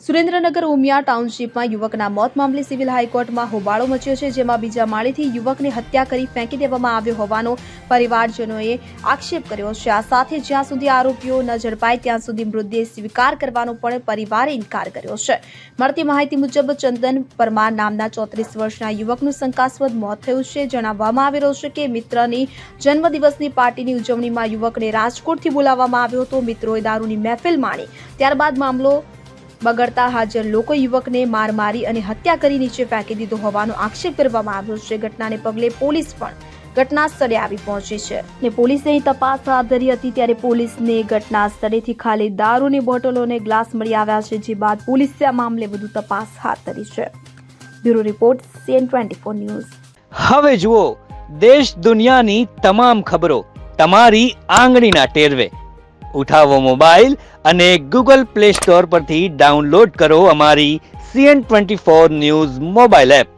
સુરેન્દ્રનગર ઉમિયા ટાઉનશીપમાં યુવકના મોત મામલે સિવિલ હાઈકોર્ટમાં હોબાળો મચ્યો છે, જેમાં બીજા માળેથી યુવકને હત્યા કરી ફેંકી દેવામાં આવ્યો હોવાનો પરિવારજનોએ આક્ષેપ કર્યો છે। આ સાથે જ્યાં સુધી આરોપીઓ ન ઝડપાય ત્યાં સુધી મૃતદેહ સ્વીકાર કરવાનો પણ પરિવારે ઇનકાર કર્યો છે। મળતી માહિતી મુજબ ચંદન પરમાર નામના 34 વર્ષના યુવકનું શંકાસ્પદ મોત થયું છે। જણાવવામાં આવી રહ્યું છે કે મિત્રની જન્મદિવસની પાર્ટીની ઉજવણીમાં યુવકને રાજકોટથી બોલાવવામાં આવ્યો હતો। મિત્રોએ દારૂની મહેફિલ માણી, ત્યારબાદ મામલો બગડતા હાજર લોકો યુવકને માર મારી અને હત્યા કરી નીચે ફેંકી દીધો હોવાનો આક્ષેપ કરવામાં આવ્યો છે। ઘટનાને પગલે પોલીસ પણ ઘટના સ્થળે આવી પહોંચી છે અને પોલીસે તપાસ હાથ ધરી હતી। ત્યારે પોલીસને ઘટના સ્થળેથી ખાલી દારૂની બોટલો અને ગ્લાસ મળી આવ્યા છે, જે બાદ પોલીસે આ મામલે વધુ તપાસ હાથ ધરી છે। Bureau report CN24 news. હવે જુઓ દેશ દુનિયાની તમામ ખબરો તમારી આંગળીના ટેરવે। ઉઠાવો મોબાઈલ અને Google Play Store પરથી ડાઉનલોડ કરો અમારી CN24 ન્યૂઝ મોબાઈલ એપ।